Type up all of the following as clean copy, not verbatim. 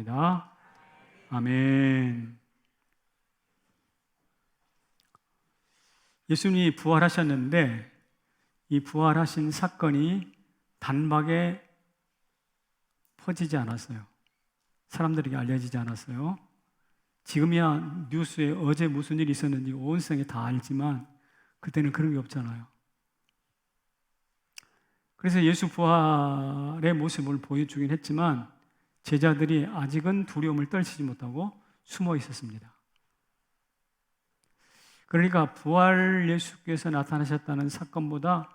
축복합니다. 아멘. 예수님이 부활하셨는데 이 부활하신 사건이 단박에 퍼지지 않았어요. 사람들에게 알려지지 않았어요. 지금이야 뉴스에 어제 무슨 일이 있었는지 온 세상이 다 알지만 그때는 그런 게 없잖아요. 그래서 예수 부활의 모습을 보여주긴 했지만 제자들이 아직은 두려움을 떨치지 못하고 숨어 있었습니다. 그러니까 부활 예수께서 나타나셨다는 사건보다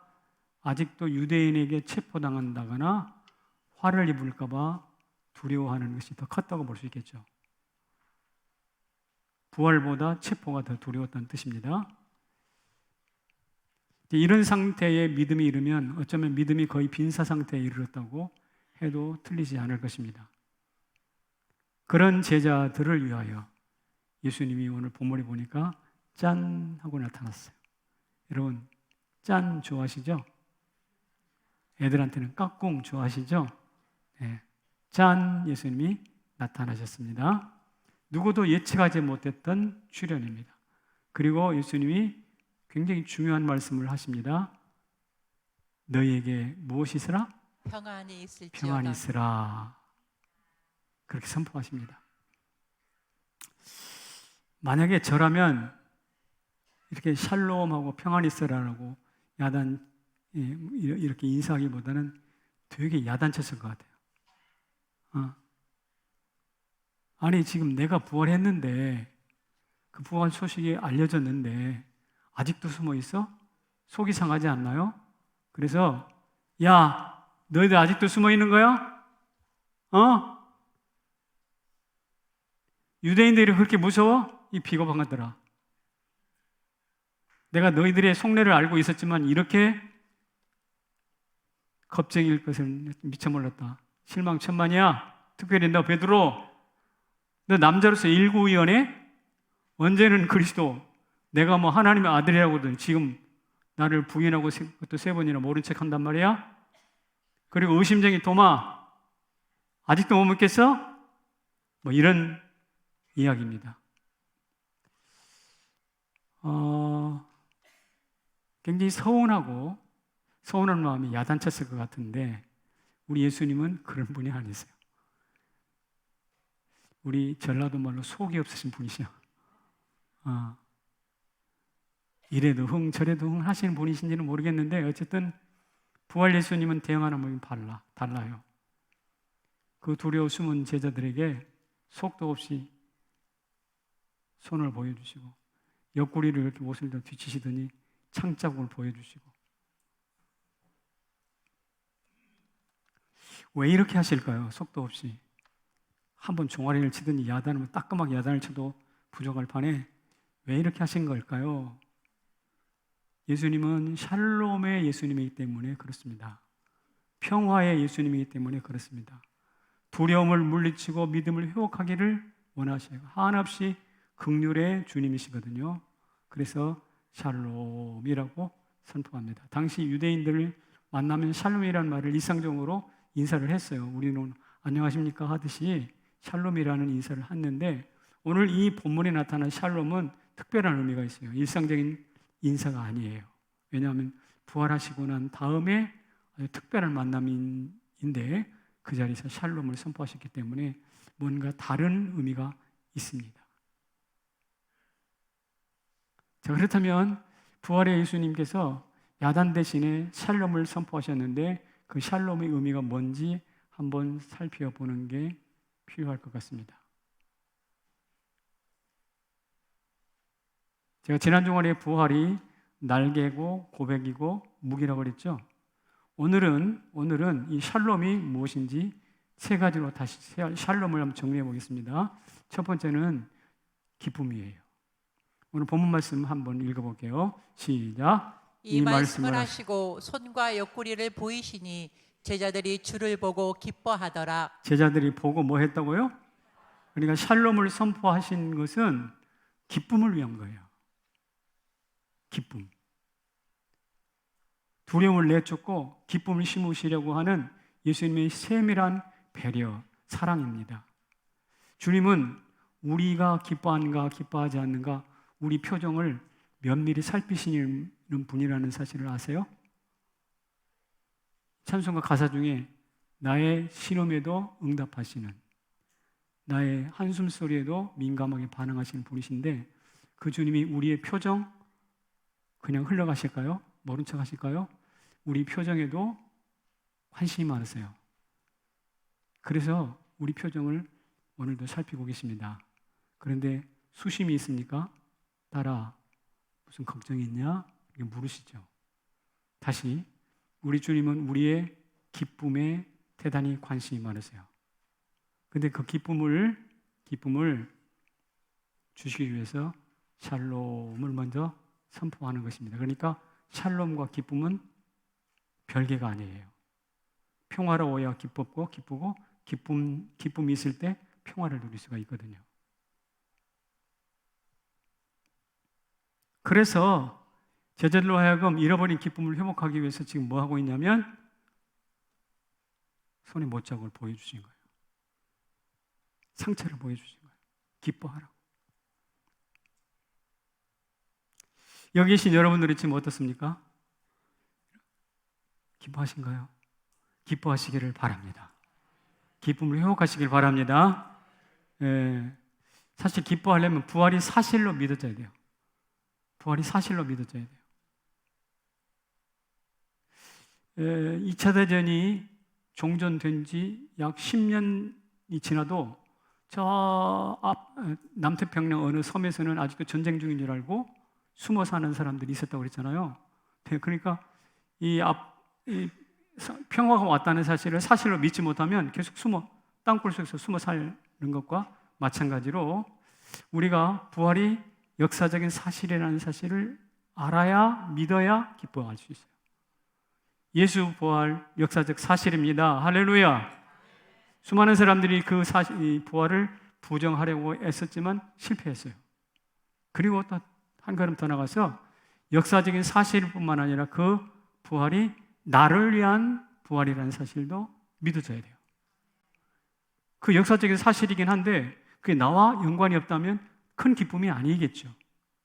아직도 유대인에게 체포당한다거나 화를 입을까 봐 두려워하는 것이 더 컸다고 볼 수 있겠죠. 부활보다 체포가 더 두려웠다는 뜻입니다. 이런 상태에 믿음이 이르면 어쩌면 믿음이 거의 빈사 상태에 이르렀다고 해도 틀리지 않을 것입니다. 그런 제자들을 위하여 예수님이 오늘 본문에 보니까 짠 하고 나타났어요. 여러분 짠 좋아하시죠? 애들한테는 까꿍 좋아하시죠? 네. 짠 예수님이 나타나셨습니다. 누구도 예측하지 못했던 출현입니다. 그리고 예수님이 굉장히 중요한 말씀을 하십니다. 너희에게 무엇이 있으라? 평안이 있을지어다. 평안이 있으라. 그렇게 선포하십니다. 만약에 저라면 이렇게 샬롬하고 평안이 있으라라고 야단 이렇게 인사하기보다는 되게 야단쳤을 것 같아요. 아니 지금 내가 부활했는데 그 부활 소식이 알려졌는데 아직도 숨어 있어? 속이 상하지 않나요? 그래서 야 너희들 아직도 숨어 있는 거야? 유대인들이 그렇게 무서워? 이 비겁한 것들아. 내가 너희들의 속내를 알고 있었지만 이렇게 겁쟁이일 것을 미처 몰랐다. 실망천만이야. 특별히 너 베드로, 너 남자로서 일구의연해? 언제는 그리스도, 내가 뭐 하나님의 아들이라고든 지금 나를 부인하고 또 세 번이나 모른 척 한단 말이야? 그리고 의심쟁이 도마, 아직도 못 믿겠어? 뭐 이런 이야기입니다. 굉장히 서운한 마음이 야단쳤을 것 같은데 우리 예수님은 그런 분이 아니세요. 우리 전라도 말로 속이 없으신 분이시요. 이래도 흥 저래도 흥 하시는 분이신지는 모르겠는데 어쨌든 부활 예수님은 대응하는 몸이 달라요. 그 두려워 숨은 제자들에게 속도 없이 손을 보여주시고 옆구리를 이렇게 못을 더 뒤치시더니 창자국을 보여주시고 왜 이렇게 하실까요? 속도 없이 한번 종아리를 치더니 야단을 따끔하게 야단을 쳐도 부족할 판에 왜 이렇게 하신 걸까요? 예수님은 샬롬의 예수님이기 때문에 그렇습니다. 평화의 예수님이기 때문에 그렇습니다. 두려움을 물리치고 믿음을 회복하기를 원하셔요. 한없이 긍휼의 주님이시거든요. 그래서 샬롬이라고 선포합니다. 당시 유대인들을 만나면 샬롬이라는 말을 일상적으로 인사를 했어요. 우리는 안녕하십니까 하듯이 샬롬이라는 인사를 했는데 오늘 이 본문에 나타난 샬롬은 특별한 의미가 있어요. 일상적인 인사가 아니에요. 왜냐하면 부활하시고 난 다음에 아주 특별한 만남인데 그 자리에서 샬롬을 선포하셨기 때문에 뭔가 다른 의미가 있습니다. 자, 그렇다면 부활의 예수님께서 야단 대신에 샬롬을 선포하셨는데 그 샬롬의 의미가 뭔지 한번 살펴보는 게 필요할 것 같습니다. 제가 지난 주간에 부활이 날개고 고백이고 무기라고 그랬죠. 오늘은 이 샬롬이 무엇인지 세 가지로 다시 샬롬을 한번 정리해 보겠습니다. 첫 번째는 기쁨이에요. 오늘 본문 말씀 한번 읽어볼게요. 시작. 이 말씀을 하시고 손과 옆구리를 보이시니 제자들이 주를 보고 기뻐하더라. 제자들이 보고 뭐 했다고요? 그러니까 샬롬을 선포하신 것은 기쁨을 위한 거예요. 기쁨. 두려움을 내쫓고 기쁨을 심으시려고 하는 예수님의 세밀한 배려, 사랑입니다. 주님은 우리가 기뻐하는가 기뻐하지 않는가 우리 표정을 면밀히 살피시는 분이라는 사실을 아세요? 찬송가 가사 중에 나의 신음에도 응답하시는, 나의 한숨 소리에도 민감하게 반응하시는 분이신데 그 주님이 우리의 표정 그냥 흘러가실까요? 모른 척 하실까요? 우리 표정에도 관심이 많으세요. 그래서 우리 표정을 오늘도 살피고 계십니다. 그런데 수심이 있습니까? 딸아, 무슨 걱정이 있냐? 이렇게 물으시죠. 다시, 우리 주님은 우리의 기쁨에 대단히 관심이 많으세요. 근데 그 기쁨을 주시기 위해서 샬롬을 먼저 선포하는 것입니다. 그러니까 샬롬과 기쁨은 별개가 아니에요. 평화로워야 기쁘고 기쁨이 있을 때 평화를 누릴 수가 있거든요. 그래서 제자들로 하여금 잃어버린 기쁨을 회복하기 위해서 지금 뭐 하고 있냐면 손에 못자국을 보여주신 거예요. 상처를 보여주신 거예요. 기뻐하라고. 여기 계신 여러분들이 지금 어떻습니까? 기뻐하신가요? 기뻐하시기를 바랍니다. 기쁨을 회복하시길 바랍니다. 사실 기뻐하려면 부활이 사실로 믿어져야 돼요. 부활이 사실로 믿어져야 돼요. 2차 대전이 종전된 지 약 10년이 지나도 저 남태평양 어느 섬에서는 아직도 전쟁 중인 줄 알고 숨어 사는 사람들이 있었다고 그랬잖아요. 그러니까 이 평화가 왔다는 사실을 사실로 믿지 못하면 계속 땅굴 속에서 숨어 사는 것과 마찬가지로 우리가 부활이 역사적인 사실이라는 사실을 알아야 믿어야 기뻐할 수 있어요. 예수 부활 역사적 사실입니다. 할렐루야. 수많은 사람들이 그 부활을 부정하려고 애썼지만 실패했어요. 그리고 또 한 걸음 더 나가서 역사적인 사실뿐만 아니라 그 부활이 나를 위한 부활이라는 사실도 믿어져야 돼요. 그 역사적인 사실이긴 한데 그게 나와 연관이 없다면 큰 기쁨이 아니겠죠.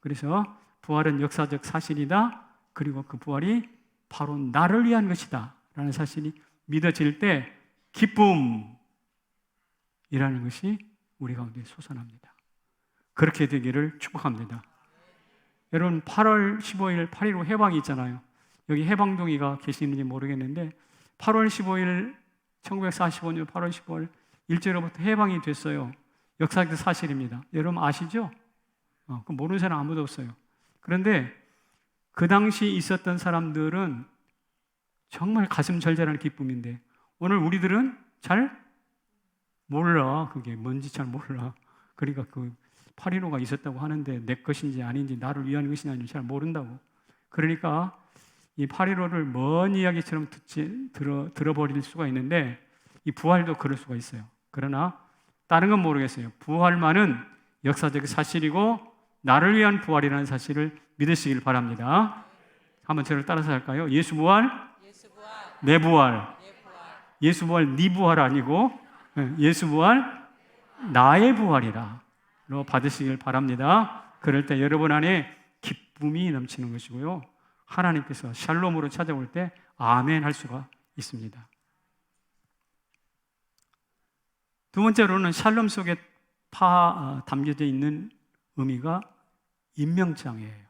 그래서 부활은 역사적 사실이다. 그리고 그 부활이 바로 나를 위한 것이다 라는 사실이 믿어질 때 기쁨이라는 것이 우리 가운데 솟아납니다. 그렇게 되기를 축복합니다. 여러분 8월 15일 8.15 해방이 있잖아요. 여기 해방동이가 계시는지 모르겠는데 8월 15일 1945년 8월 15일 일제로부터 해방이 됐어요. 역사적 사실입니다. 여러분 아시죠? 그 모르는 사람 아무도 없어요. 그런데 그 당시 있었던 사람들은 정말 가슴 절절한 기쁨인데 오늘 우리들은 잘 몰라. 그게 뭔지 잘 몰라. 그러니까 그 8.15가 있었다고 하는데 내 것인지 아닌지 나를 위한 것이냐 아닌지 잘 모른다고. 그러니까 이 8.15를 먼 이야기처럼 들어버릴 수가 있는데 이 부활도 그럴 수가 있어요. 그러나 다른 건 모르겠어요. 부활만은 역사적 사실이고 나를 위한 부활이라는 사실을 믿으시길 바랍니다. 한번 저를 따라서 할까요? 예수 부활, 내 부활. 예수 부활, 네 부활 아니고 예수 부활, 나의 부활이라 로 받으시길 바랍니다. 그럴 때 여러분 안에 기쁨이 넘치는 것이고요. 하나님께서 샬롬으로 찾아올 때 아멘 할 수가 있습니다. 두 번째로는 샬롬 속에 담겨져 있는 의미가 임명장이에요.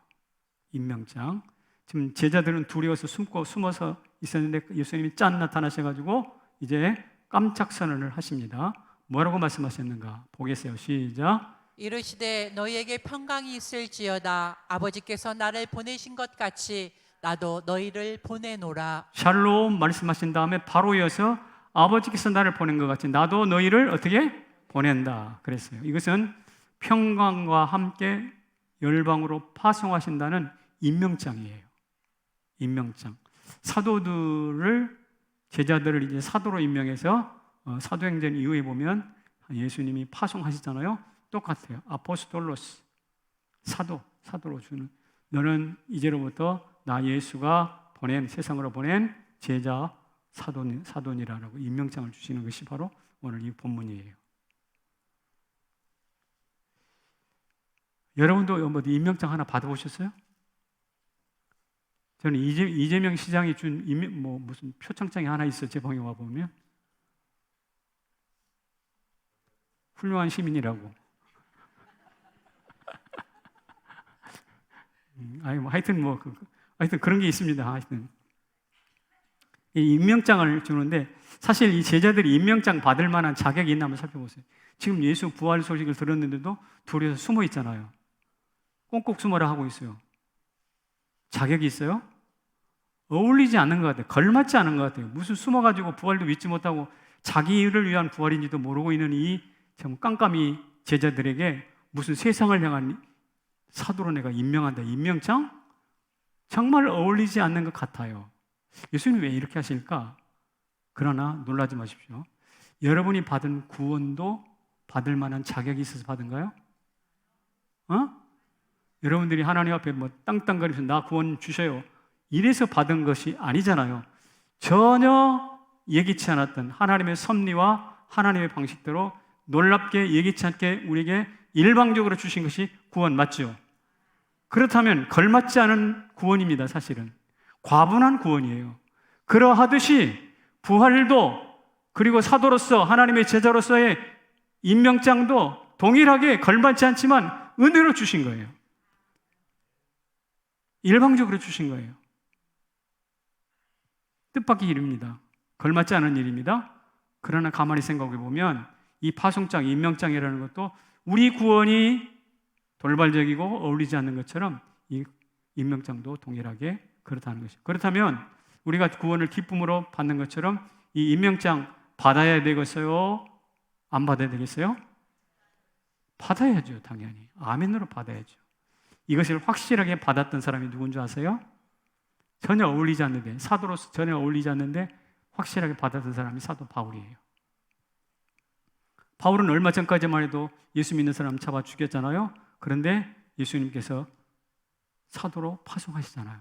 임명장. 지금 제자들은 두려워서 숨어서 있었는데 예수님이 짠 나타나셔가지고 이제 깜짝 선언을 하십니다. 뭐라고 말씀하셨는가? 보겠어요. 시작. 이르시되 너희에게 평강이 있을지어다. 아버지께서 나를 보내신 것 같이 나도 너희를 보내노라. 샬롬 말씀하신 다음에 바로 이어서 아버지께서 나를 보낸 것 같이 나도 너희를 어떻게 보낸다 그랬어요. 이것은 평강과 함께 열방으로 파송하신다는 임명장이에요. 임명장. 제자들을 이제 사도로 임명해서 사도행전 이후에 보면 예수님이 파송하시잖아요. 똑같아요. 아포스톨로스, 사도로 주는 너는 이제로부터 나 예수가 세상으로 보낸 제자 사돈이라고 임명장을 주시는 것이 바로 오늘 이 본문이에요. 여러분도 뭐 임명장 하나 받아보셨어요? 저는 이재명 시장이 준 무슨 표창장이 하나 있어요. 제 방에 와보면. 훌륭한 시민이라고. 하여튼 그런 게 있습니다. 하여튼. 이 임명장을 주는데 사실 이 제자들이 임명장 받을 만한 자격이 있나 한번 살펴보세요. 지금 예수 부활 소식을 들었는데도 둘이서 숨어 있잖아요. 꽁꽁 숨어라 하고 있어요. 자격이 있어요? 어울리지 않는 것 같아요. 걸맞지 않은 것 같아요. 무슨 숨어가지고 부활도 믿지 못하고 자기를 위한 부활인지도 모르고 있는 이 참 깜깜이 제자들에게 무슨 세상을 향한 사도로 내가 임명한다. 임명장? 정말 어울리지 않는 것 같아요. 예수님 왜 이렇게 하실까? 그러나 놀라지 마십시오. 여러분이 받은 구원도 받을 만한 자격이 있어서 받은가요? 여러분들이 하나님 앞에 땅땅거리면서 나 구원 주셔요. 이래서 받은 것이 아니잖아요. 전혀 예기치 않았던 하나님의 섭리와 하나님의 방식대로 놀랍게 예기치 않게 우리에게 일방적으로 주신 것이 구원 맞죠? 그렇다면 걸맞지 않은 구원입니다. 사실은 과분한 구원이에요. 그러하듯이 부활도 그리고 사도로서 하나님의 제자로서의 임명장도 동일하게 걸맞지 않지만 은혜로 주신 거예요. 일방적으로 주신 거예요. 뜻밖의 일입니다. 걸맞지 않은 일입니다. 그러나 가만히 생각해 보면 이 파송장, 임명장이라는 것도 우리 구원이 돌발적이고 어울리지 않는 것처럼 이 임명장도 동일하게 그렇다는 것이죠. 그렇다면 우리가 구원을 기쁨으로 받는 것처럼 이 임명장 받아야 되겠어요? 안 받아야 되겠어요? 받아야죠, 당연히. 아멘으로 받아야죠. 이것을 확실하게 받았던 사람이 누군지 아세요? 전혀 어울리지 않는데, 사도로서 전혀 어울리지 않는데 확실하게 받았던 사람이 사도 바울이에요. 바울은 얼마 전까지만 해도 예수 믿는 사람 잡아 죽였잖아요. 그런데 예수님께서 사도로 파송하시잖아요.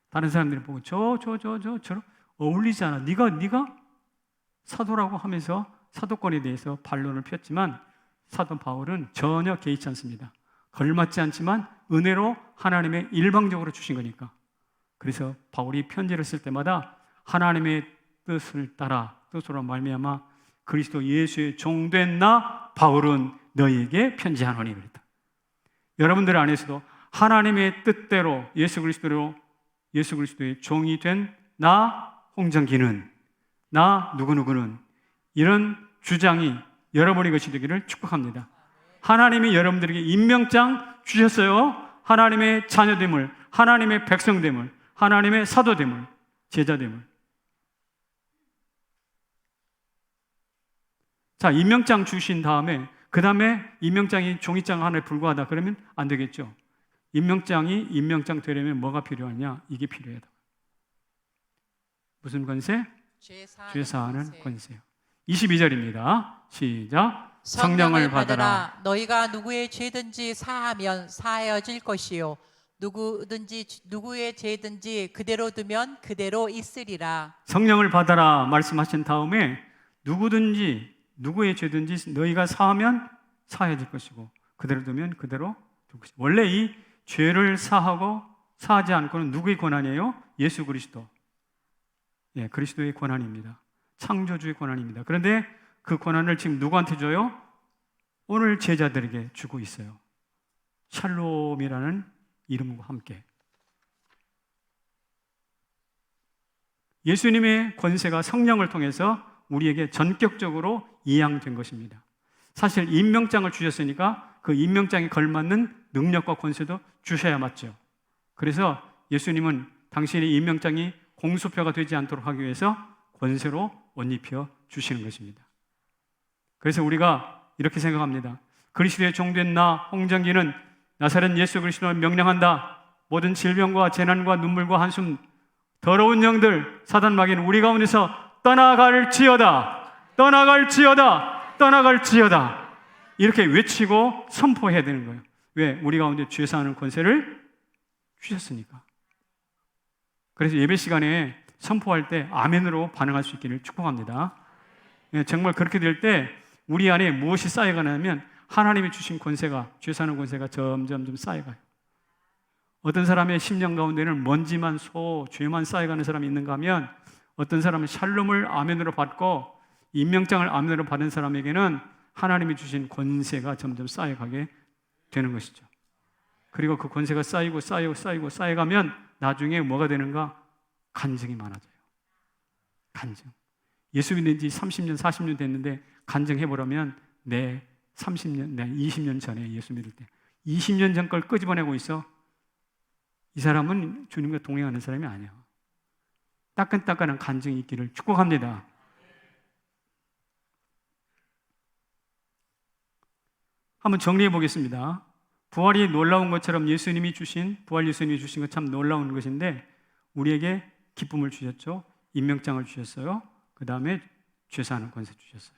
다른 사람들이 보고 저 어울리지 않아. 네가 사도라고 하면서 사도권에 대해서 반론을 폈지만 사도 바울은 전혀 개의치 않습니다. 걸맞지 않지만 은혜로 하나님의 일방적으로 주신 거니까. 그래서 바울이 편지를 쓸 때마다 하나님의 뜻을 따라 뜻으로 말미암아 그리스도 예수의 종된 나 바울은 너희에게 편지하노니 그랬다. 여러분들 안에서도 하나님의 뜻대로 예수 그리스도의 종이 된 나 홍정기는 나 누구누구는 이런 주장이 여러분의 것이 되기를 축복합니다. 하나님이 여러분들에게 임명장 주셨어요. 하나님의 자녀됨을, 하나님의 백성됨을, 하나님의 사도됨을, 제자됨을. 자, 임명장 주신 다음에 그 다음에 임명장이 종이장 하나에 불과하다 그러면 안 되겠죠. 임명장이 임명장 되려면 뭐가 필요하냐? 이게 필요하다. 무슨 권세? 죄 사하는 권세요. 22절입니다. 시작. 성령을 받으라. 너희가 누구의 죄든지 사하면 사하여질 것이요 누구의 죄든지 그대로 두면 그대로 있으리라. 성령을 받아라 말씀하신 다음에 누구든지 누구의 죄든지 너희가 사하면 사해질 것이고 그대로 두면 그대로 둘 것이고. 원래 이 죄를 사하고 사하지 않고는 누구의 권한이에요? 예수 그리스도. 예, 그리스도의 권한입니다. 창조주의 권한입니다. 그런데 그 권한을 지금 누구한테 줘요? 오늘 제자들에게 주고 있어요. 샬롬이라는 이름과 함께. 예수님의 권세가 성령을 통해서 우리에게 전격적으로 이양된 것입니다. 사실 임명장을 주셨으니까 그 임명장에 걸맞는 능력과 권세도 주셔야 맞죠. 그래서 예수님은 당신의 임명장이 공수표가 되지 않도록 하기 위해서 권세로 옷 입혀 주시는 것입니다. 그래서 우리가 이렇게 생각합니다. 그리스도의 종된 나 홍정기는 나사렛 예수 그리스도를 명령한다. 모든 질병과 재난과 눈물과 한숨 더러운 영들 사단 마귀는 우리 가운데서 떠나갈지어다. 떠나갈지어다. 떠나갈지어다. 이렇게 외치고 선포해야 되는 거예요. 왜? 우리 가운데 죄 사하는 권세를 주셨으니까. 그래서 예배 시간에 선포할 때 아멘으로 반응할 수 있기를 축복합니다. 정말 그렇게 될 때 우리 안에 무엇이 쌓여가냐면 하나님이 주신 권세가, 죄 사는 권세가 점점 좀 쌓여가요. 어떤 사람의 심령 가운데는 먼지만 죄만 쌓여가는 사람이 있는가 하면, 어떤 사람은 샬롬을 아멘으로 받고 임명장을 아멘으로 받은 사람에게는 하나님이 주신 권세가 점점 쌓여가게 되는 것이죠. 그리고 그 권세가 쌓여가면 나중에 뭐가 되는가? 간증이 많아져요. 간증. 예수 믿는 지 30년, 40년 됐는데 간증해보라면 내 20년 전에 예수 믿을 때 20년 전 걸 끄집어내고 있어. 이 사람은 주님과 동행하는 사람이 아니야. 따끈따끈한 간증이 있기를 축복합니다. 한번 정리해 보겠습니다. 부활이 놀라운 것처럼 부활 예수님이 주신 것 참 놀라운 것인데, 우리에게 기쁨을 주셨죠. 임명장을 주셨어요. 그 다음에 죄사하는 권세 주셨어요.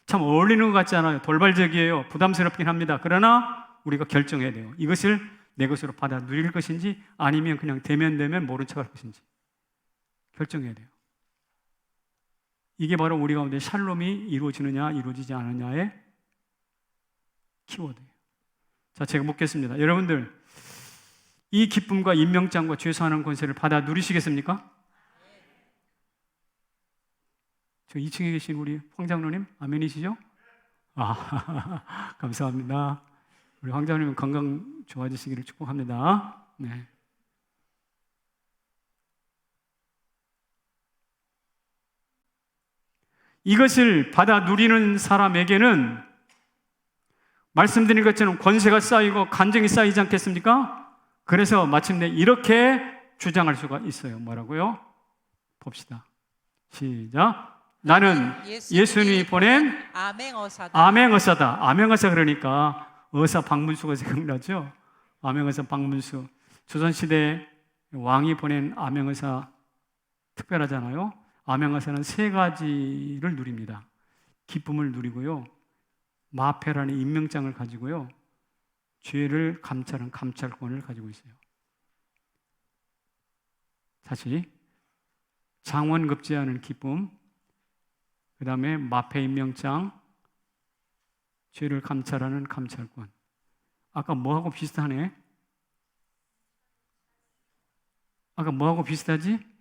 참 어울리는 것 같지 않아요? 돌발적이에요. 부담스럽긴 합니다. 그러나 우리가 결정해야 돼요. 이것을 내 것으로 받아 누릴 것인지, 아니면 그냥 되면 모른 척할 것인지 결정해야 돼요. 이게 바로 우리 가운데 샬롬이 이루어지느냐 이루어지지 않느냐의 키워드예요. 자, 제가 묻겠습니다. 여러분들, 이 기쁨과 임명장과 죄사하는 권세를 받아 누리시겠습니까? 저 2층에 계신 우리 황 장로님, 아멘이시죠? 감사합니다. 우리 황 장로님 건강 좋아지시기를 축복합니다. 네. 이것을 받아 누리는 사람에게는 말씀드린 것처럼 권세가 쌓이고 간증이 쌓이지 않겠습니까? 그래서 마침내 이렇게 주장할 수가 있어요. 뭐라고요? 봅시다. 시작. 나는 예수님이 보낸 아멘어사다. 아멘어사, 그러니까 의사 박문수가 생각나죠? 아멘어사 박문수. 조선시대 왕이 보낸 아멘어사 특별하잖아요. 아멘어사는 3가지를 누립니다. 기쁨을 누리고요, 마패라는 임명장을 가지고요, 죄를 감찰한 감찰권을 가지고 있어요. 다시, 장원급제하는 기쁨, 그 다음에 마패 임명장, 죄를 감찰하는 감찰권. 아까 뭐하고 비슷하네? 아까 뭐하고 비슷하지?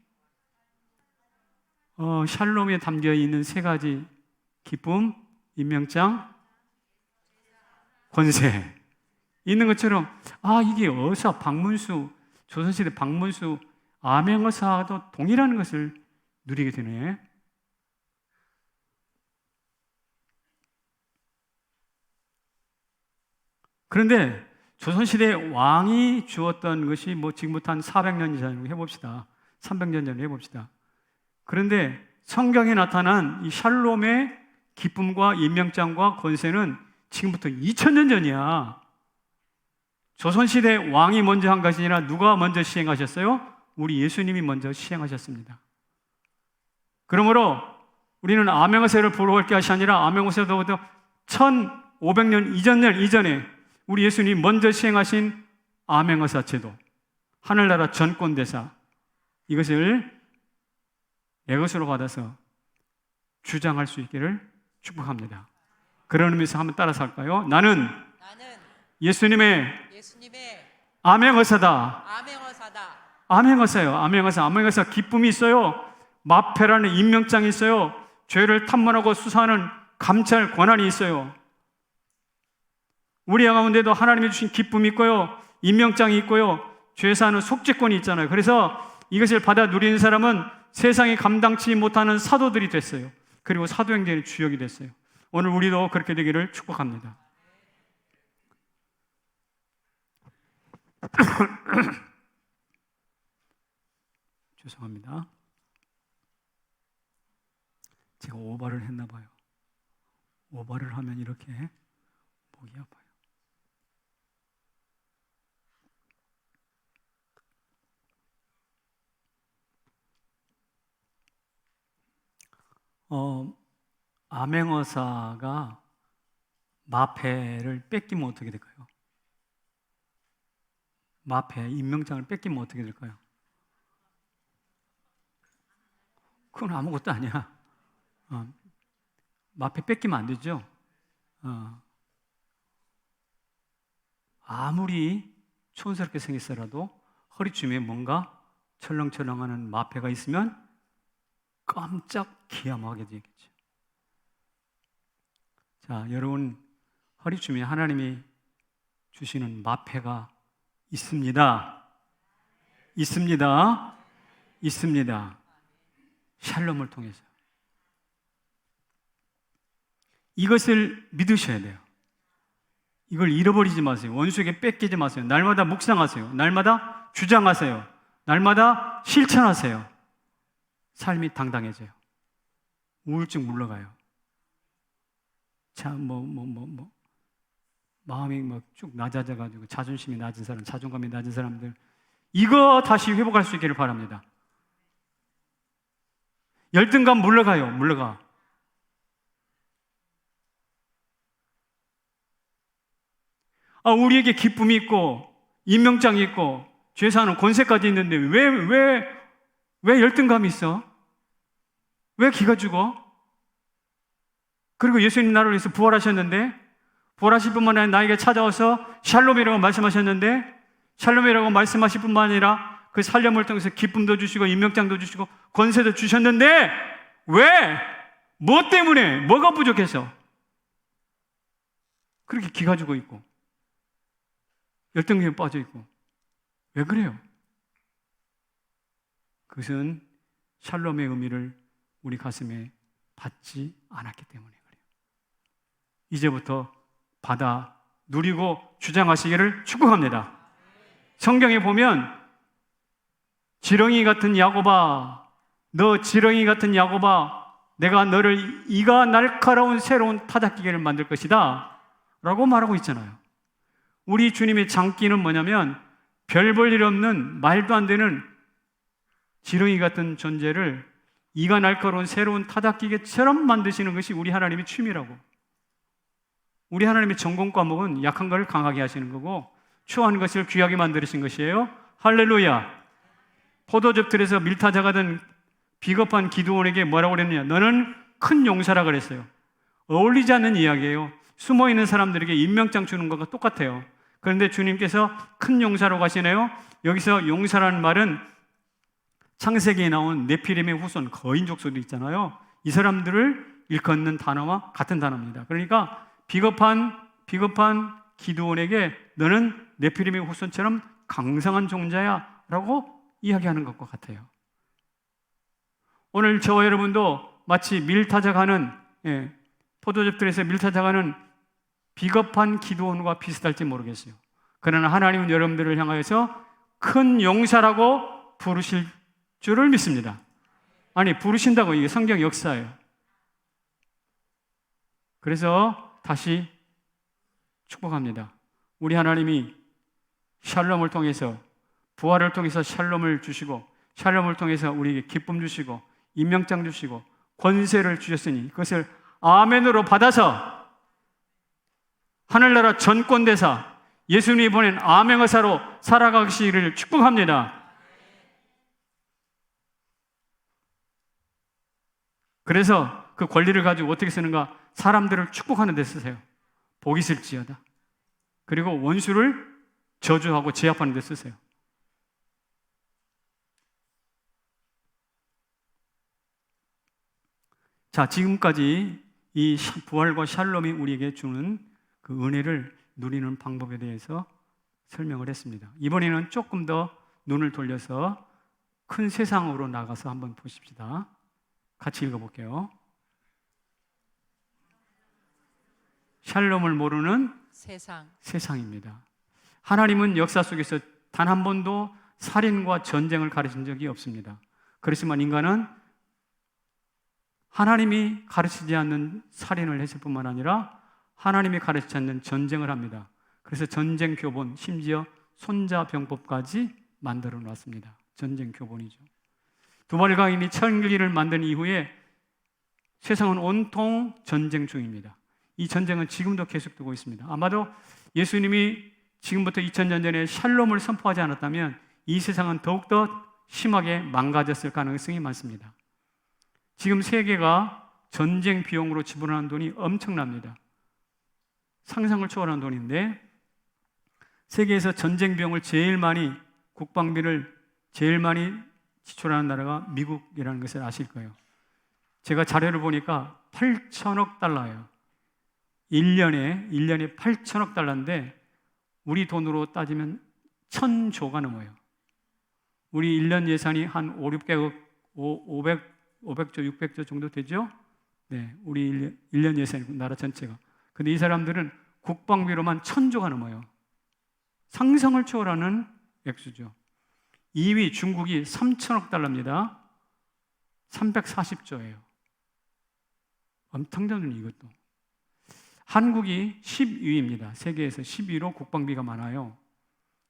샬롬에 담겨 있는 3가지 기쁨, 임명장, 권세 있는 것처럼, 이게 어사, 박문수, 조선시대 박문수, 아멘어사도 동일한 것을 누리게 되네. 그런데 조선시대 왕이 주었던 것이 지금부터 한 400년 전으로 해봅시다. 300년 전으로 해봅시다. 그런데 성경에 나타난 이 샬롬의 기쁨과 임명장과 권세는 지금부터 2000년 전이야. 조선시대 왕이 먼저 한 것이 아니라 누가 먼저 시행하셨어요? 우리 예수님이 먼저 시행하셨습니다. 그러므로 우리는 아멘어사를 부러울 것이 아니라 아멘어사보다 1500년 이전에 우리 예수님이 먼저 시행하신 아멘어사 제도, 하늘나라 전권대사, 이것을 내 것으로 받아서 주장할 수 있기를 축복합니다. 그런 의미에서 한번 따라서 할까요? 나는 예수님의 아멘어사다. 아멘어사요. 아멘어사 기쁨이 있어요. 마패라는 임명장이 있어요. 죄를 탐문하고 수사하는 감찰 권한이 있어요. 우리 가운데도 하나님이 주신 기쁨이 있고요, 임명장이 있고요, 죄사하는 속죄권이 있잖아요. 그래서 이것을 받아 누리는 사람은 세상이 감당치 못하는 사도들이 됐어요. 그리고 사도행전의 주역이 됐어요. 오늘 우리도 그렇게 되기를 축복합니다. 죄송합니다. 제가 오버를 했나 봐요. 오버를 하면 이렇게 목이 아파요. 아멘어사가 마패를 뺏기면 어떻게 될까요? 마패, 임명장을 뺏기면 어떻게 될까요? 그건 아무것도 아니야. 마패 뺏기면 안 되죠. 아무리 촌스럽게 생겼어라도 허리춤에 뭔가 철렁철렁하는 마패가 있으면 깜짝 기함하게 되겠죠. 자, 여러분, 허리춤에 하나님이 주시는 마패가 있습니다. 있습니다. 있습니다. 샬롬을 통해서. 이것을 믿으셔야 돼요. 이걸 잃어버리지 마세요. 원수에게 뺏기지 마세요. 날마다 묵상하세요. 날마다 주장하세요. 날마다 실천하세요. 삶이 당당해져요. 우울증 물러가요. 참, 마음이 쭉 낮아져가지고 자존심이 낮은 사람, 자존감이 낮은 사람들, 이거 다시 회복할 수 있기를 바랍니다. 열등감 물러가요. 물러가. 우리에게 기쁨이 있고 임명장이 있고 죄사하는 권세까지 있는데 왜 열등감이 있어? 왜 기가 죽어? 그리고 예수님 나를 위해서 부활하셨는데, 부활하실 뿐만 아니라 나에게 찾아와서 샬롬이라고 말씀하셨는데, 샬롬이라고 말씀하실 뿐만 아니라 그 살림을 통해서 기쁨도 주시고 임명장도 주시고 권세도 주셨는데, 왜? 뭐 때문에? 뭐가 부족해서 그렇게 기가 죽어 있고 열등감에 빠져 있고, 왜 그래요? 그것은 샬롬의 의미를 우리 가슴에 받지 않았기 때문에 그래요. 이제부터 받아 누리고 주장하시기를 축복합니다. 성경에 보면 지렁이 같은 야곱아, 너 지렁이 같은 야곱아, 내가 너를 이가 날카로운 새로운 타작기계를 만들 것이다 라고 말하고 있잖아요. 우리 주님의 장기는 뭐냐면 별 볼 일 없는 말도 안 되는 지렁이 같은 존재를 이가 날카로운 새로운 타작기계처럼 만드시는 것이 우리 하나님의 취미라고. 우리 하나님의 전공 과목은 약한 것을 강하게 하시는 거고 추한 것을 귀하게 만드신 것이에요. 할렐루야. 포도즙 틀에서 밀타자가 된 비겁한 기드온에게 뭐라고 그랬느냐, 너는 큰 용사라 그랬어요. 어울리지 않는 이야기예요. 숨어있는 사람들에게 임명장 주는 것과 똑같아요. 그런데 주님께서 큰 용사라고 하시네요. 여기서 용사라는 말은 창세기에 나온 네피림의 후손 거인 족속도 있잖아요. 이 사람들을 일컫는 단어와 같은 단어입니다. 그러니까 비겁한 기드온에게 너는 네피림의 후손처럼 강성한 종자야 라고 이야기하는 것과 같아요. 오늘 저와 여러분도 마치 밀타작하는 포도즙들에서 밀타작하는 비겁한 기드온과 비슷할지 모르겠어요. 그러나 하나님은 여러분들을 향하여서 큰 용사라고 부르실 줄을 믿습니다. 아니, 부르신다고. 이게 성경 역사예요. 그래서 다시 축복합니다. 우리 하나님이 샬롬을 통해서, 부활을 통해서 샬롬을 주시고, 샬롬을 통해서 우리에게 기쁨 주시고 임명장 주시고 권세를 주셨으니 그것을 아멘으로 받아서 하늘나라 전권대사 예수님이 보낸 아멘의사로 살아가시기를 축복합니다. 그래서 그 권리를 가지고 어떻게 쓰는가? 사람들을 축복하는 데 쓰세요. 복이 있을지어다. 그리고 원수를 저주하고 제압하는 데 쓰세요. 자, 지금까지 이 부활과 샬롬이 우리에게 주는 그 은혜를 누리는 방법에 대해서 설명을 했습니다. 이번에는 조금 더 눈을 돌려서 큰 세상으로 나가서 한번 보십시다. 같이 읽어볼게요. 샬롬을 모르는 세상입니다. 하나님은 역사 속에서 단 한 번도 살인과 전쟁을 가르친 적이 없습니다. 그렇지만 인간은 하나님이 가르치지 않는 살인을 했을 뿐만 아니라 하나님이 가르치지 않는 전쟁을 합니다. 그래서 전쟁 교본, 심지어 손자병법까지 만들어 놨습니다. 전쟁 교본이죠. 두발 가인이 천기를 만든 이후에 세상은 온통 전쟁 중입니다. 이 전쟁은 지금도 계속되고 있습니다. 아마도 예수님이 지금부터 2000년 전에 샬롬을 선포하지 않았다면 이 세상은 더욱더 심하게 망가졌을 가능성이 많습니다. 지금 세계가 전쟁 비용으로 지불하는 돈이 엄청납니다. 상상을 초월하는 돈인데 세계에서 전쟁 비용을 제일 많이, 국방비를 제일 많이 지출하는 나라가 미국이라는 것을 아실 거예요. 제가 자료를 보니까 8천억 달러예요. 1년에 8천억 달러인데 우리 돈으로 따지면 1,000조가 넘어요. 우리 1년 예산이 한 500조, 600조 정도 되죠? 네, 우리 1년 예산이 나라 전체가. 근데 이 사람들은 국방비로만 1,000조가 넘어요. 상상을 초월하는 액수죠. 2위 중국이 3천억 달러입니다. 340조예요. 엄청난 돈이 이것도. 한국이 10위입니다. 세계에서 10위로 국방비가 많아요.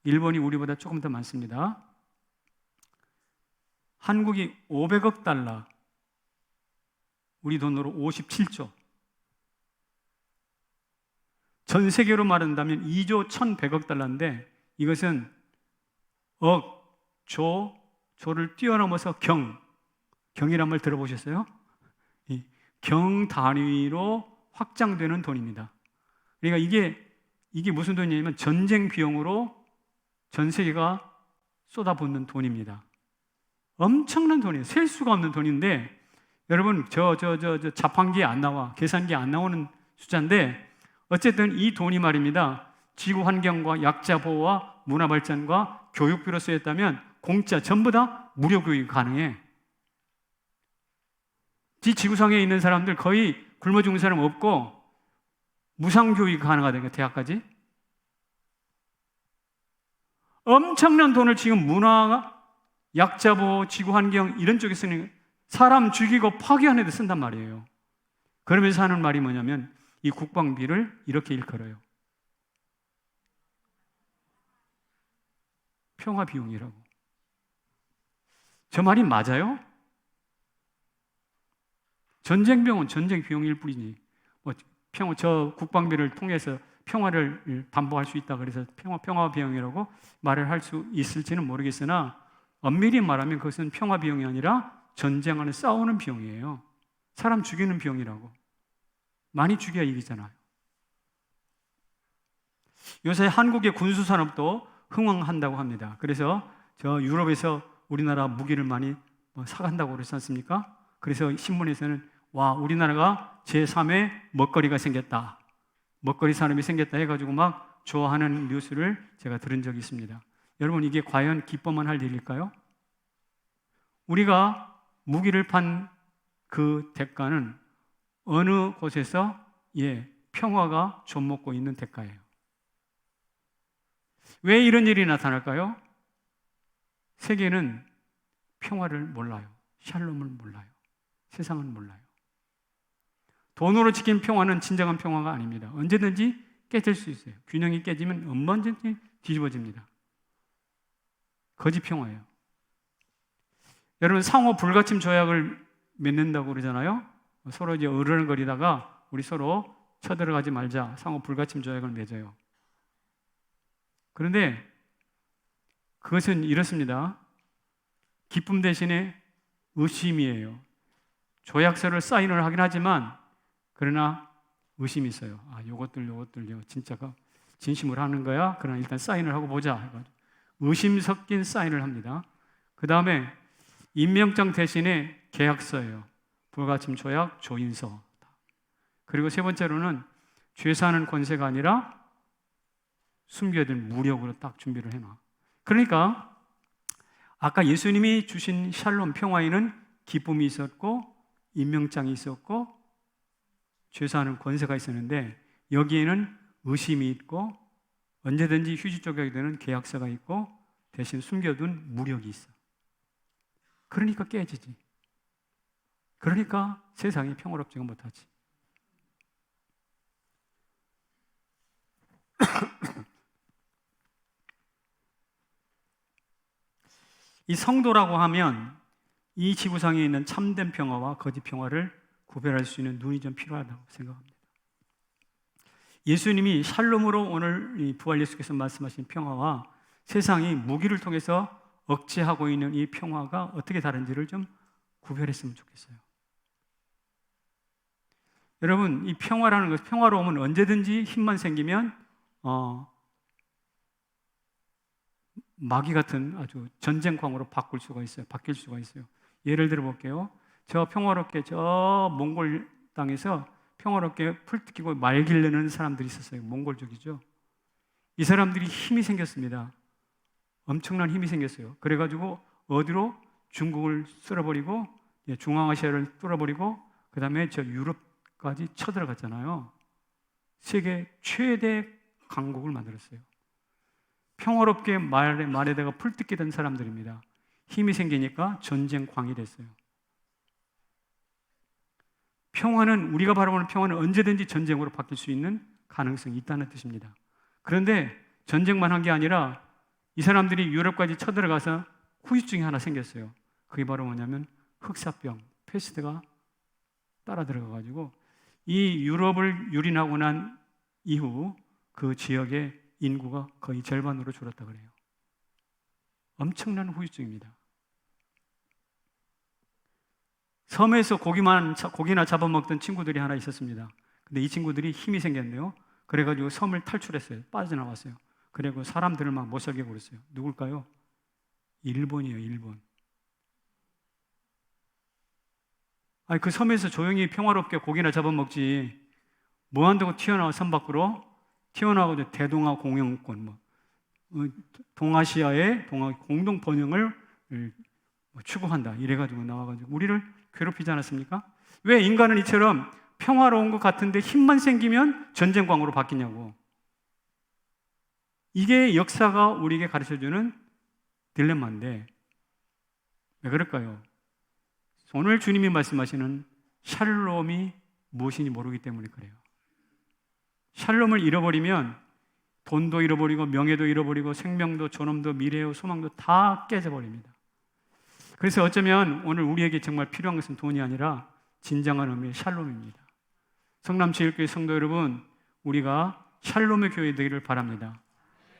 일본이 우리보다 조금 더 많습니다. 한국이 500억 달러, 우리 돈으로 57조. 전 세계로 말한다면 2조 1,100억 달러인데 이것은 억, 조, 조를 뛰어넘어서 경이란 말 들어보셨어요? 경 단위로 확장되는 돈입니다. 그러니까 이게 무슨 돈이냐면 전쟁 비용으로 전 세계가 쏟아붓는 돈입니다. 엄청난 돈이에요. 셀 수가 없는 돈인데 여러분 저 자판기에 안 나와, 계산기에 안 나오는 숫자인데 어쨌든 이 돈이 말입니다. 지구 환경과 약자 보호와 문화 발전과 교육비로 쓰였다면 공짜 전부 다 무료 교육이 가능해. 이 지구상에 있는 사람들 거의 굶어 죽는 사람 없고 무상 교육이 가능하다니까 대학까지. 엄청난 돈을 지금 문화, 약자 보호, 지구 환경 이런 쪽에 쓰는 사람 죽이고 파괴하는 데 쓴단 말이에요. 그러면서 하는 말이 뭐냐면 이 국방비를 이렇게 일컬어요. 평화 비용이라고. 저 말이 맞아요? 전쟁 비용은 전쟁 비용일 뿐이지. 저 국방비를 통해서 평화를 반복할 수 있다 그래서 평화 비용이라고 말을 할 수 있을지는 모르겠으나 엄밀히 말하면 그것은 평화 비용이 아니라 전쟁하는 싸우는 비용이에요. 사람 죽이는 비용이라고. 많이 죽여야 이기잖아요. 요새 한국의 군수 산업도 흥황한다고 합니다. 그래서 저 유럽에서 우리나라 무기를 많이 사간다고 그러지 않습니까? 그래서 신문에서는 와, 우리나라가 제3의 먹거리가 생겼다, 먹거리 산업이 생겼다 해가지고 막 좋아하는 뉴스를 제가 들은 적이 있습니다. 여러분 이게 과연 기뻐만 할 일일까요? 우리가 무기를 판 그 대가는 어느 곳에서 평화가 좀먹고 있는 대가예요. 왜 이런 일이 나타날까요? 세계는 평화를 몰라요. 샬롬을 몰라요. 세상은 몰라요. 돈으로 지킨 평화는 진정한 평화가 아닙니다. 언제든지 깨질 수 있어요. 균형이 깨지면 언제든지 뒤집어집니다. 거짓 평화예요. 여러분 상호 불가침 조약을 맺는다고 그러잖아요. 서로 이제 어른거리다가 우리 서로 쳐들어가지 말자, 상호 불가침 조약을 맺어요. 그런데 그것은 이렇습니다. 기쁨 대신에 의심이에요. 조약서를 사인을 하긴 하지만 그러나 의심이 있어요. 요것들 진짜가 진심으로 하는 거야? 그러나 일단 사인을 하고 보자. 의심 섞인 사인을 합니다. 그 다음에 임명장 대신에 계약서예요. 불가침 조약, 조인서. 그리고 세 번째로는 죄사하는 권세가 아니라 숨겨둔 무력으로 딱 준비를 해놔. 그러니까 아까 예수님이 주신 샬롬 평화에는 기쁨이 있었고 임명장이 있었고 죄사하는 권세가 있었는데 여기에는 의심이 있고 언제든지 휴지 조각이 되는 계약서가 있고 대신 숨겨둔 무력이 있어. 그러니까 깨지지. 그러니까 세상이 평화롭지가 못하지. 이 성도라고 하면 이 지구상에 있는 참된 평화와 거짓 평화를 구별할 수 있는 눈이 좀 필요하다고 생각합니다. 예수님이 샬롬으로 오늘 이 부활 예수께서 말씀하신 평화와 세상이 무기를 통해서 억제하고 있는 이 평화가 어떻게 다른지를 좀 구별했으면 좋겠어요. 여러분, 이 평화라는 것, 평화로움은 언제든지 힘만 생기면 마귀 같은 아주 전쟁광으로 바뀔 수가 있어요. 바뀔 수가 있어요. 예를 들어 볼게요. 저 평화롭게 저 몽골 땅에서 평화롭게 풀 뜯기고 말 기르는 사람들이 있었어요. 몽골족이죠. 이 사람들이 힘이 생겼습니다. 엄청난 힘이 생겼어요. 그래가지고 어디로? 중국을 쓸어버리고 중앙아시아를 뚫어버리고 그 다음에 저 유럽까지 쳐들어갔잖아요. 세계 최대 강국을 만들었어요. 평화롭게 말에다가 풀 뜯기던 사람들입니다. 힘이 생기니까 전쟁광이 됐어요. 평화는, 우리가 바라보는 평화는 언제든지 전쟁으로 바뀔 수 있는 가능성이 있다는 뜻입니다. 그런데 전쟁만 한 게 아니라 이 사람들이 유럽까지 쳐들어가서 후유증이 하나 생겼어요. 그게 바로 뭐냐면 흑사병, 페스트가 따라 들어가가지고 이 유럽을 유린하고 난 이후 그 지역의 인구가 거의 절반으로 줄었다 그래요. 엄청난 후유증입니다. 섬에서 고기나 잡아먹던 친구들이 하나 있었습니다. 근데 이 친구들이 힘이 생겼네요. 그래가지고 섬을 탈출했어요. 빠져나왔어요. 그리고 사람들을 막 못 살게 그랬어요. 누굴까요? 일본이에요, 일본. 아니, 그 섬에서 조용히 평화롭게 고기나 잡아먹지 뭐 한다고 튀어나와 섬 밖으로 튀어나와서 대동아 공영권, 동아시아의 공동 번영을 추구한다. 이래가지고 나와가지고 우리를 괴롭히지 않았습니까? 왜 인간은 이처럼 평화로운 것 같은데 힘만 생기면 전쟁광으로 바뀌냐고. 이게 역사가 우리에게 가르쳐주는 딜레마인데 왜 그럴까요? 오늘 주님이 말씀하시는 샬롬이 무엇인지 모르기 때문에 그래요. 샬롬을 잃어버리면 돈도 잃어버리고 명예도 잃어버리고 생명도 존엄도 미래요 소망도 다 깨져버립니다. 그래서 어쩌면 오늘 우리에게 정말 필요한 것은 돈이 아니라 진정한 의미의 샬롬입니다. 성남제일교회 성도 여러분, 우리가 샬롬의 교회 되기를 바랍니다.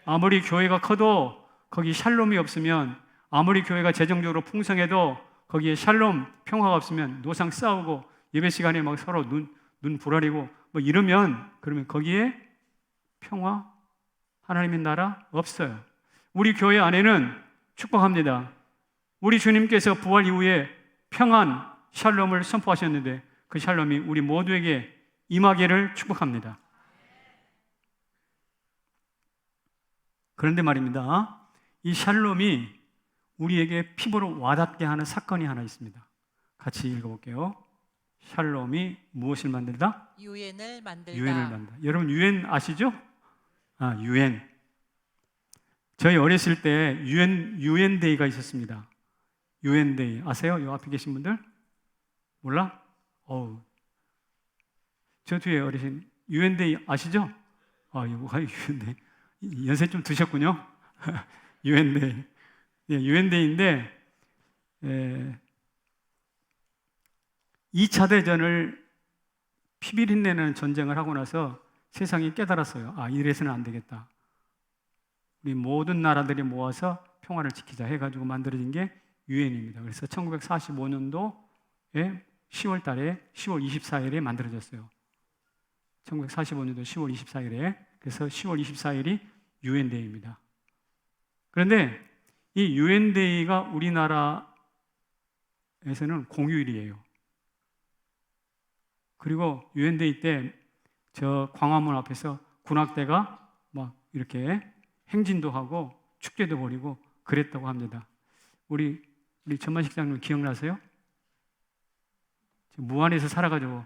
아무리 교회가 커도 거기 샬롬이 없으면, 아무리 교회가 재정적으로 풍성해도 거기에 샬롬, 평화가 없으면 노상 싸우고 예배 시간에 막 서로 눈 부라리고 뭐 이러면, 그러면 거기에 평화, 하나님의 나라 없어요. 우리 교회 안에는 축복합니다. 우리 주님께서 부활 이후에 평안, 샬롬을 선포하셨는데 그 샬롬이 우리 모두에게 임하기를 축복합니다. 그런데 말입니다. 이 샬롬이 우리에게 피부로 와닿게 하는 사건이 하나 있습니다. 같이 읽어볼게요. 샬롬이 무엇을 만들다? 유엔을 만들다. 유엔을 만들다. 여러분 유엔 아시죠? 유엔. 저희 어렸을 때 유엔데이가 있었습니다. 유엔데이 아세요? 요 앞에 계신 분들? 몰라? 저 뒤에 어르신 유엔데이 아시죠? 이거가 유엔데이. 연세 좀 드셨군요. 유엔데이. 유엔데이인데 2차 대전을 피비린내는 전쟁을 하고 나서 세상이 깨달았어요. 이래서는 안 되겠다. 우리 모든 나라들이 모아서 평화를 지키자 해가지고 만들어진 게 유엔입니다. 그래서 1945년도에 10월 달에 10월 24일에 만들어졌어요. 1945년도 10월 24일에. 그래서 10월 24일이 유엔데이입니다. 그런데 이 유엔데이가 우리나라에서는 공휴일이에요. 그리고 유엔데이 때 저 광화문 앞에서 군악대가 막 이렇게 행진도 하고 축제도 벌이고 그랬다고 합니다. 우리 전만 식장님 기억나세요? 무안에서 살아가지고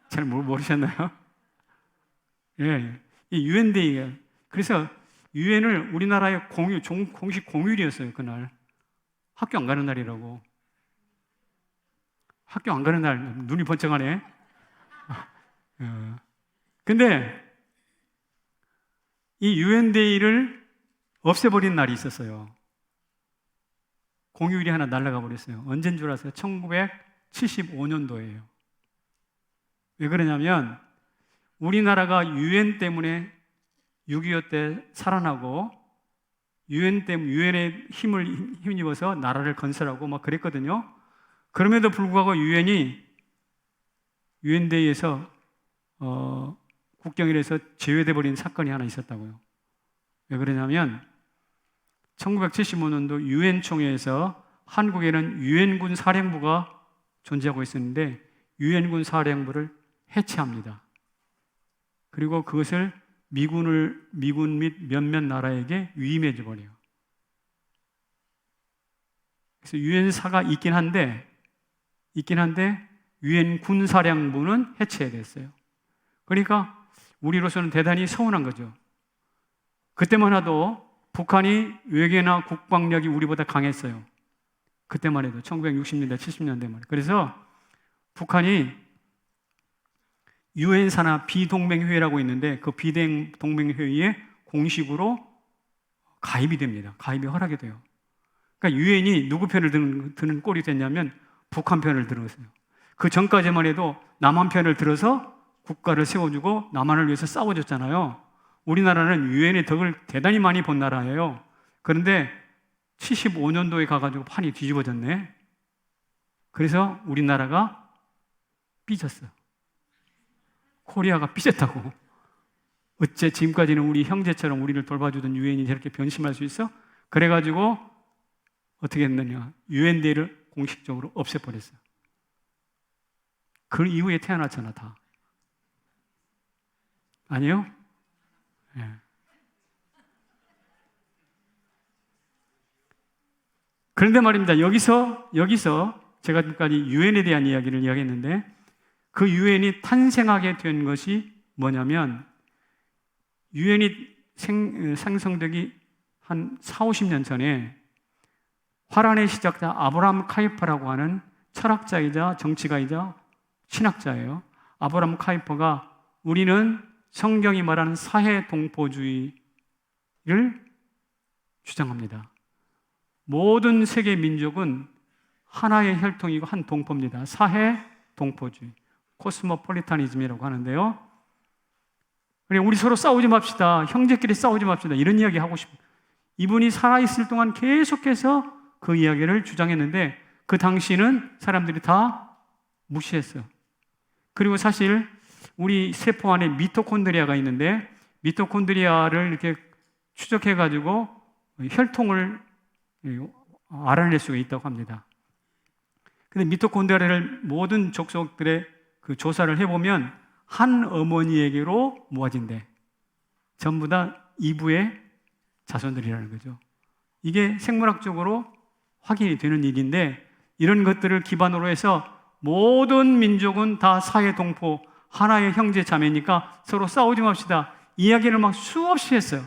잘 모르셨나요? 예, 이 유엔데이가 그래서 유엔을 우리나라의 공식 공휴일이었어요. 그날 학교 안 가는 날이라고. 학교 안 가는 날 눈이 번쩍하네. 근데 이 유엔데이를 없애버린 날이 있었어요. 공휴일이 하나 날아가 버렸어요. 언제인 줄 아세요? 1975년도예요. 왜 그러냐면 우리나라가 유엔 때문에 6.25 때 살아나고 유엔의 힘을 힘입어서 나라를 건설하고 막 그랬거든요. 그럼에도 불구하고 유엔데이에서 국경일에서 제외돼 버린 사건이 하나 있었다고요. 왜 그러냐면 1975년도 유엔 총회에서 한국에는 유엔군 사령부가 존재하고 있었는데 유엔군 사령부를 해체합니다. 그리고 그것을 미군 및 몇몇 나라에게 위임해 줘버려요. 그래서 유엔사가 있긴 한데 유엔 군사령부는 해체됐어요. 그러니까 우리로서는 대단히 서운한 거죠. 그때만 해도 북한이 외교나 국방력이 우리보다 강했어요. 그때만 해도 1960년대, 70년대만. 그래서 북한이 유엔사나 비동맹회의라고 있는데 그 비동맹회의에 공식으로 가입이 됩니다. 가입이 허락이 돼요. 그러니까 유엔이 누구 편을 드는 꼴이 됐냐면 북한 편을 들었어요. 그 전까지만 해도 남한 편을 들어서 국가를 세워주고 남한을 위해서 싸워줬잖아요. 우리나라는 유엔의 덕을 대단히 많이 본 나라예요. 그런데 75년도에 가가지고 판이 뒤집어졌네. 그래서 우리나라가 삐졌어. 코리아가 삐졌다고. 어째 지금까지는 우리 형제처럼 우리를 돌봐주던 유엔이 저렇게 변심할 수 있어? 그래가지고 어떻게 했느냐. 유엔대를 공식적으로 없애버렸어요. 그 이후에 태어났잖아, 다. 아니요? 네. 그런데 말입니다. 여기서 제가 지금까지 유엔에 대한 이야기를 이야기했는데 그 유엔이 탄생하게 된 것이 뭐냐면 유엔이 생성되기 한 40-50년 전에 화란의 시작자 아브라함 카이퍼라고 하는 철학자이자 정치가이자 신학자예요. 아브라함 카이퍼가 우리는 성경이 말하는 사회 동포주의를 주장합니다. 모든 세계 민족은 하나의 혈통이고 한 동포입니다. 사회 동포주의, 코스모폴리타니즘이라고 하는데요. 우리 서로 싸우지 맙시다. 형제끼리 싸우지 맙시다. 이런 이야기 하고 싶어요. 이분이 살아있을 동안 계속해서 그 이야기를 주장했는데 그 당시는 사람들이 다 무시했어요. 그리고 사실 우리 세포 안에 미토콘드리아가 있는데 미토콘드리아를 이렇게 추적해가지고 혈통을 알아낼 수가 있다고 합니다. 근데 미토콘드리아를 모든 족속들의 그 조사를 해보면 한 어머니에게로 모아진대. 전부 다 이브의 자손들이라는 거죠. 이게 생물학적으로 확인이 되는 일인데 이런 것들을 기반으로 해서 모든 민족은 다 사회 동포, 하나의 형제 자매니까 서로 싸우지 맙시다. 이야기를 막 수없이 했어요.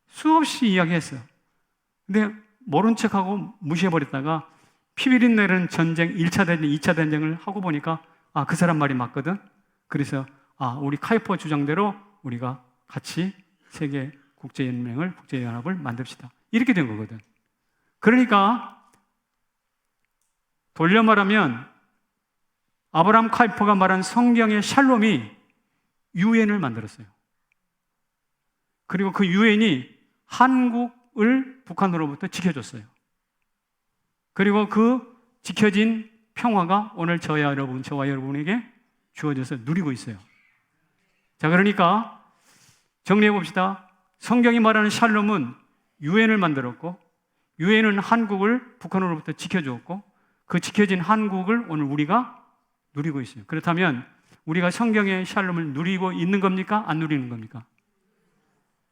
수없이 이야기했어요. 근데 모른 척하고 무시해버렸다가 피비린 내는 전쟁, 1차 대전, 2차 대전을 하고 보니까 그 사람 말이 맞거든. 그래서 우리 카이퍼 주장대로 우리가 같이 세계 국제연맹을, 국제연합을 만듭시다. 이렇게 된 거거든. 그러니까 돌려 말하면 아브라함 카이퍼가 말한 성경의 샬롬이 유엔을 만들었어요. 그리고 그 유엔이 한국을 북한으로부터 지켜줬어요. 그리고 그 지켜진 평화가 오늘 저와 여러분에게 주어져서 누리고 있어요. 자, 그러니까 정리해 봅시다. 성경이 말하는 샬롬은 유엔을 만들었고 유엔은 한국을 북한으로부터 지켜주었고 그 지켜진 한국을 오늘 우리가 누리고 있어요. 그렇다면 우리가 성경의 샬롬을 누리고 있는 겁니까? 안 누리는 겁니까?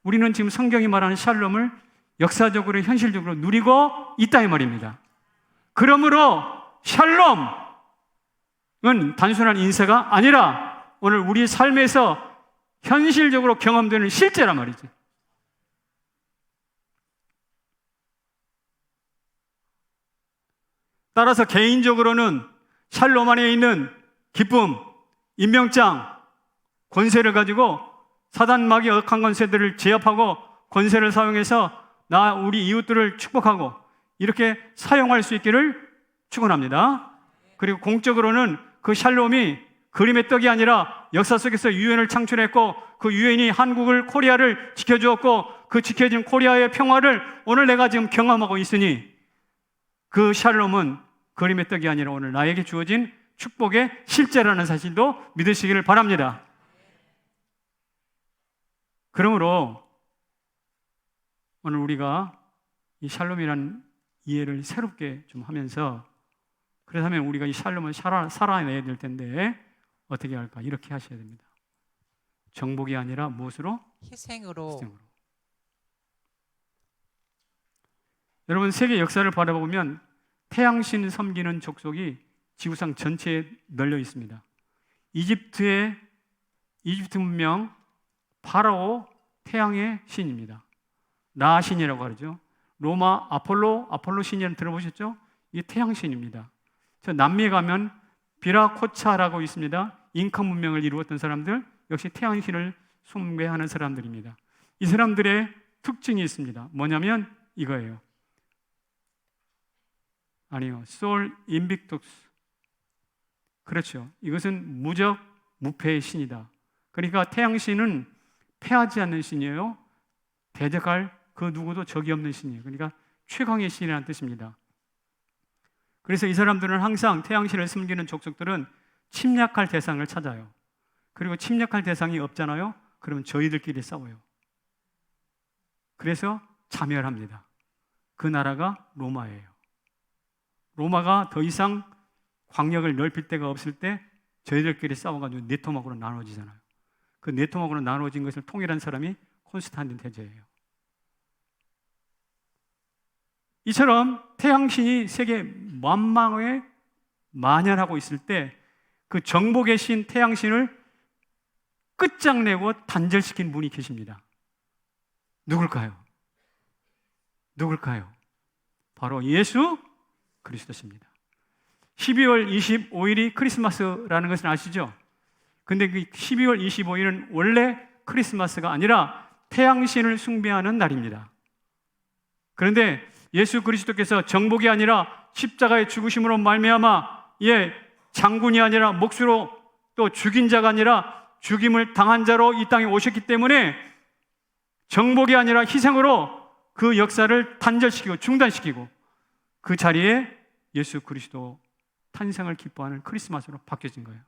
우리는 지금 성경이 말하는 샬롬을 역사적으로 현실적으로 누리고 있다 이 말입니다. 그러므로 샬롬은 단순한 인사가 아니라 오늘 우리 삶에서 현실적으로 경험되는 실제란 말이죠. 따라서 개인적으로는 샬롬 안에 있는 기쁨, 임명장, 권세를 가지고 사단 마귀 악한 권세들을 제압하고 권세를 사용해서 우리 이웃들을 축복하고 이렇게 사용할 수 있기를 축원합니다. 그리고 공적으로는 그 샬롬이 그림의 떡이 아니라 역사 속에서 유엔을 창출했고 그 유엔이 한국을, 코리아를 지켜주었고 그 지켜진 코리아의 평화를 오늘 내가 지금 경험하고 있으니 그 샬롬은 그림의 떡이 아니라 오늘 나에게 주어진 축복의 실제라는 사실도 믿으시기를 바랍니다. 그러므로 오늘 우리가 이 샬롬이라는 이해를 새롭게 좀 하면서, 그렇다면 우리가 이 샬롬을 살아내야 될 텐데 어떻게 할까? 이렇게 하셔야 됩니다. 정복이 아니라 무엇으로? 희생으로. 여러분, 세계 역사를 바라보면 태양신 섬기는 족속이 지구상 전체에 널려 있습니다. 이집트 문명, 파라오 태양의 신입니다. 라 신이라고 하죠. 로마 아폴로 신이라는 들어보셨죠? 이게 태양신입니다. 저 남미에 가면 비라코차라고 있습니다. 잉카 문명을 이루었던 사람들, 역시 태양신을 숭배하는 사람들입니다. 이 사람들의 특징이 있습니다. 뭐냐면 이거예요. 아니요, 솔 인빅투스. 그렇죠. 이것은 무적 무패의 신이다. 그러니까 태양신은 패하지 않는 신이에요. 대적할 그 누구도 적이 없는 신이에요. 그러니까 최강의 신이라는 뜻입니다. 그래서 이 사람들은 항상 태양신을 섬기는 족속들은 침략할 대상을 찾아요. 그리고 침략할 대상이 없잖아요. 그러면 저희들끼리 싸워요. 그래서 자멸합니다. 그 나라가 로마예요. 로마가 더 이상 광역을 넓힐 데가 없을 때 저희들끼리 싸워가지고 네 토막으로 나눠지잖아요. 그 네 토막으로 나눠진 것을 통일한 사람이 콘스탄틴 대제예요. 이처럼 태양신이 세계 만방에 만연하고 있을 때 그 정복의 신 태양신을 끝장내고 단절시킨 분이 계십니다. 누굴까요? 바로 예수 그리스도십니다. 12월 25일이 크리스마스라는 것을 아시죠? 근데 그 12월 25일은 원래 크리스마스가 아니라 태양신을 숭배하는 날입니다. 그런데 예수 그리스도께서 정복이 아니라 십자가의 죽으심으로 말미암아 장군이 아니라 몫으로 또 죽인 자가 아니라 죽임을 당한 자로 이 땅에 오셨기 때문에 정복이 아니라 희생으로 그 역사를 단절시키고 중단시키고 그 자리에 예수 그리스도 탄생을 기뻐하는 크리스마스로 바뀌어진 거예요.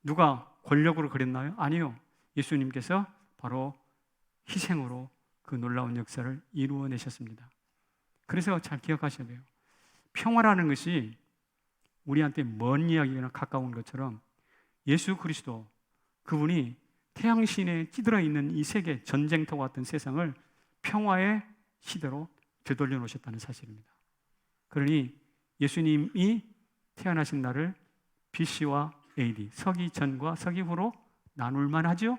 누가 권력으로 그랬나요? 아니요. 예수님께서 바로 희생으로 그 놀라운 역사를 이루어내셨습니다. 그래서 잘 기억하셔야 돼요. 평화라는 것이 우리한테 먼 이야기나 가까운 것처럼 예수 그리스도 그분이 태양신에 찌들어 있는 이 세계 전쟁터와 같은 세상을 평화의 시대로 되돌려 놓으셨다는 사실입니다. 그러니 예수님이 태어나신 날을 BC와 AD, 서기 전과 서기 후로 나눌 만하죠?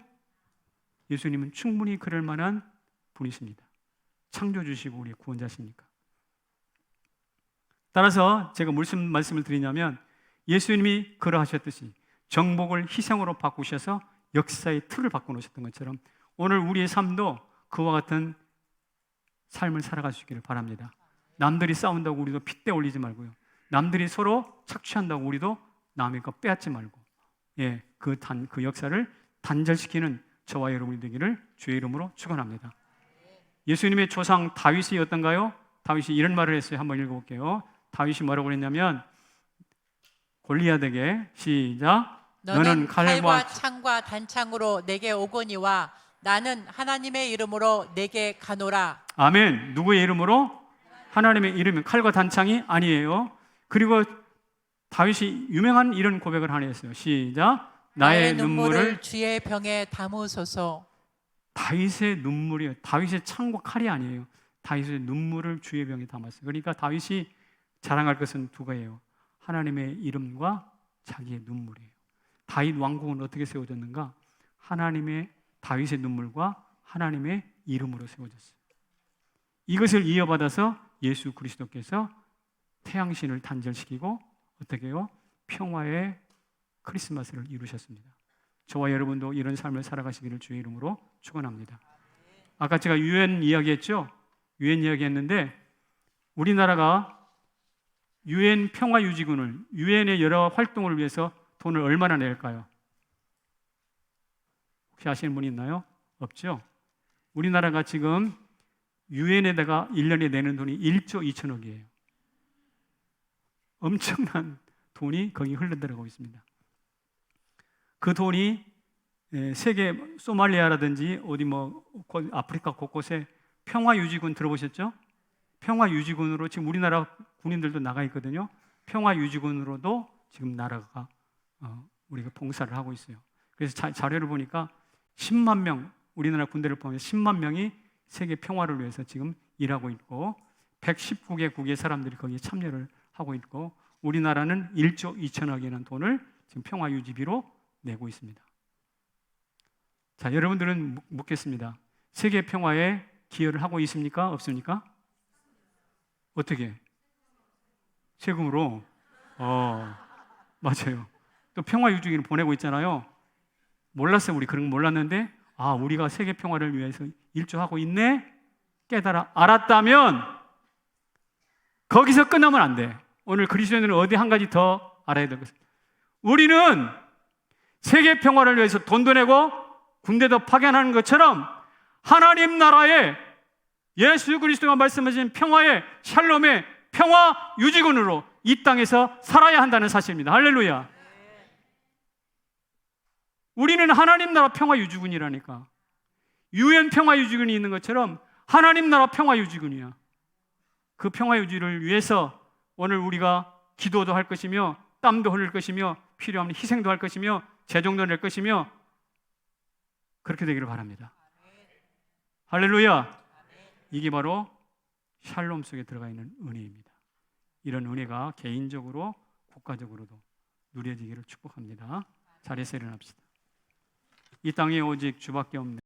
예수님은 충분히 그럴 만한 분이십니다. 창조주시고 우리의 구원자십니까? 따라서 제가 무슨 말씀을 드리냐면 예수님이 그러하셨듯이 정복을 희생으로 바꾸셔서 역사의 틀을 바꿔놓으셨던 것처럼 오늘 우리의 삶도 그와 같은 삶을 살아갈 수 있기를 바랍니다. 남들이 싸운다고 우리도 핏대 올리지 말고요. 남들이 서로 착취한다고 우리도 남의 거 빼앗지 말고 그 역사를 단절시키는 저와 여러분이 되기를 주의 이름으로 축원합니다. 예수님의 조상 다윗이 어떤가요? 다윗이 이런 말을 했어요. 한번 읽어볼게요. 다윗이 뭐라고 했냐면 골리앗에게 시작. 너는 칼과 창과 단창으로 내게 오거니와 나는 하나님의 이름으로 내게 가노라. 아멘. 누구의 이름으로? 하나님의 이름은 칼과 단창이 아니에요. 그리고 다윗이 유명한 이런 고백을 하나 했어요. 시작. 나의 눈물을 주의 병에 담으소서. 다윗의 눈물이에요. 다윗의 창과 칼이 아니에요. 다윗의 눈물을 주의 병에 담았어요. 그러니까 다윗이 자랑할 것은 두 가지예요. 하나님의 이름과 자기의 눈물이에요. 다윗 왕국은 어떻게 세워졌는가? 다윗의 눈물과 하나님의 이름으로 세워졌어요. 이것을 이어받아서 예수 그리스도께서 태양신을 단절시키고 어떻게 해요? 평화의 크리스마스를 이루셨습니다. 저와 여러분도 이런 삶을 살아가시기를 주의 이름으로 축원합니다. 아까 제가 유엔 이야기했죠? 유엔 이야기했는데 우리나라가 유엔 평화유지군을 유엔의 여러 활동을 위해서 돈을 얼마나 낼까요? 혹시 아시는 분이 있나요? 없죠? 우리나라가 지금 유엔에다가 1년에 내는 돈이 1조 2천억이에요. 엄청난 돈이 거기 흘러들어가고 있습니다. 그 돈이 세계 소말리아라든지 어디 아프리카 곳곳에 평화유지군 들어보셨죠? 평화유지군으로 지금 우리나라 군인들도 나가 있거든요. 평화유지군으로도 지금 나라가 우리가 봉사를 하고 있어요. 그래서 자료를 보니까 10만 명, 우리나라 군대를 보면 10만 명이 세계 평화를 위해서 지금 일하고 있고 119개국의 사람들이 거기에 참여를 하고 있고 우리나라는 1조 2천억이라는 돈을 지금 평화유지비로 내고 있습니다. 자, 여러분들은 묻겠습니다. 세계 평화에 기여를 하고 있습니까? 없습니까? 어떻게? 세금으로? 맞아요. 또 평화유지비를 보내고 있잖아요. 몰랐어요. 우리 그런 거 몰랐는데 우리가 세계 평화를 위해서 일조하고 있네? 깨달아 알았다면 거기서 끝나면 안 돼. 오늘 그리스도인들은 어디 한 가지 더 알아야 될 것은 우리는 세계 평화를 위해서 돈도 내고 군대도 파견하는 것처럼 하나님 나라의 예수 그리스도가 말씀하신 평화의 샬롬의 평화 유지군으로 이 땅에서 살아야 한다는 사실입니다. 할렐루야. 우리는 하나님 나라 평화 유지군이라니까. 유엔 평화 유지군이 있는 것처럼 하나님 나라 평화 유지군이야. 그 평화 유지를 위해서 오늘 우리가 기도도 할 것이며 땀도 흘릴 것이며 필요하면 희생도 할 것이며 재정도 낼 것이며 그렇게 되기를 바랍니다. 할렐루야. 이게 바로 샬롬 속에 들어가 있는 은혜입니다. 이런 은혜가 개인적으로 국가적으로도 누려지기를 축복합니다. 자리에서 일어납시다. 이 땅에 오직 주밖에 없네.